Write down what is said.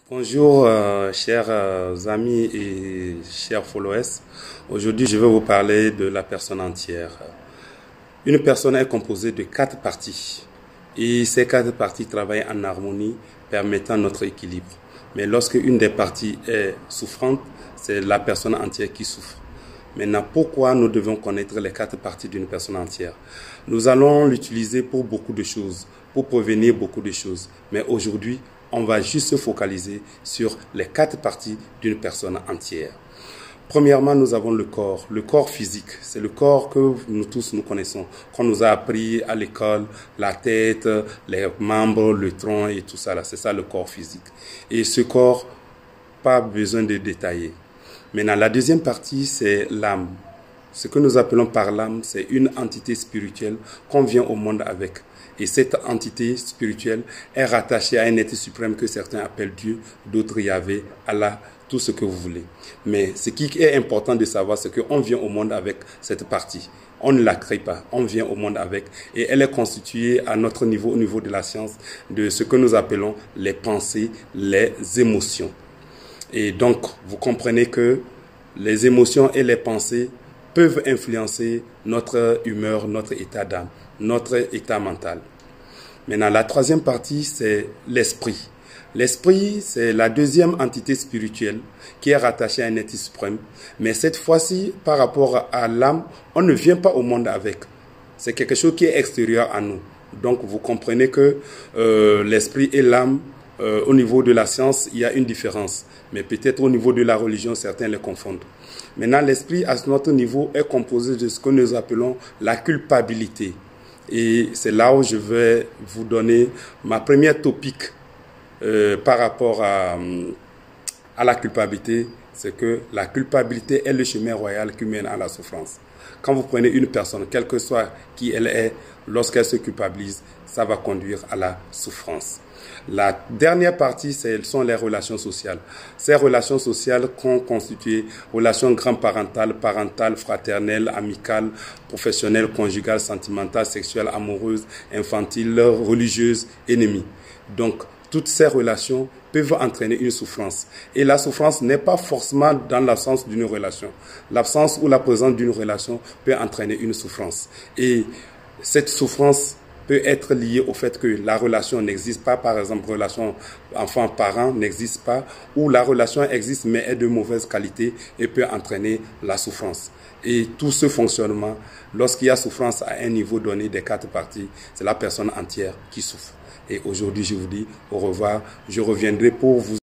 Bonjour chers amis et chers followers. Aujourd'hui je vais vous parler de la personne entière. Une personne est composée de 4 parties et ces 4 parties travaillent en harmonie permettant notre équilibre. Mais lorsque une des parties est souffrante, c'est la personne entière qui souffre. Maintenant, pourquoi nous devons connaître les 4 parties d'une personne entière? Nous allons l'utiliser pour beaucoup de choses, pour prévenir beaucoup de choses. Mais aujourd'hui, on va juste se focaliser sur les 4 parties d'une personne entière. Premièrement, nous avons le corps physique. C'est le corps que nous tous nous connaissons, qu'on nous a appris à l'école, la tête, les membres, le tronc et tout ça. C'est ça le corps physique. Et ce corps, pas besoin de détailler. Maintenant, la deuxième partie, c'est l'âme. Ce que nous appelons par l'âme, c'est une entité spirituelle qu'on vient au monde avec. Et cette entité spirituelle est rattachée à un être suprême que certains appellent Dieu, d'autres Yahvé, Allah, tout ce que vous voulez. Mais ce qui est important de savoir, c'est qu'on vient au monde avec cette partie. On ne la crée pas, on vient au monde avec. Et elle est constituée à notre niveau, au niveau de la science, de ce que nous appelons les pensées, les émotions. Et donc, vous comprenez que les émotions et les pensées peuvent influencer notre humeur, notre état d'âme, notre état mental. Maintenant, la troisième partie, c'est l'esprit. L'esprit, c'est la deuxième entité spirituelle qui est rattachée à un être suprême. Mais cette fois-ci, par rapport à l'âme, on ne vient pas au monde avec. C'est quelque chose qui est extérieur à nous. Donc, vous comprenez que l'esprit et l'âme, au niveau de la science, il y a une différence. Mais peut-être au niveau de la religion, certains les confondent. Maintenant, l'esprit, à notre niveau, est composé de ce que nous appelons la culpabilité. Et c'est là où je vais vous donner ma première topic par rapport à la culpabilité. C'est que la culpabilité est le chemin royal qui mène à la souffrance. Quand vous prenez une personne, quelle que soit qui elle est, lorsqu'elle se culpabilise, ça va conduire à la souffrance. La dernière partie, ce sont les relations sociales. Ces relations sociales sont constituées relations grand-parentales, parentales, fraternelles, amicales, professionnelles, conjugales, sentimentales, sexuelles, amoureuses, infantiles, religieuses, ennemies. Donc, toutes ces relations peuvent entraîner une souffrance. Et la souffrance n'est pas forcément dans l'absence d'une relation. L'absence ou la présence d'une relation peut entraîner une souffrance. Et cette souffrance peut être liée au fait que la relation n'existe pas, par exemple, relation enfant-parent n'existe pas, ou la relation existe mais est de mauvaise qualité et peut entraîner la souffrance. Et tout ce fonctionnement, lorsqu'il y a souffrance à un niveau donné des 4 parties, c'est la personne entière qui souffre. Et aujourd'hui, je vous dis au revoir. Je reviendrai pour vous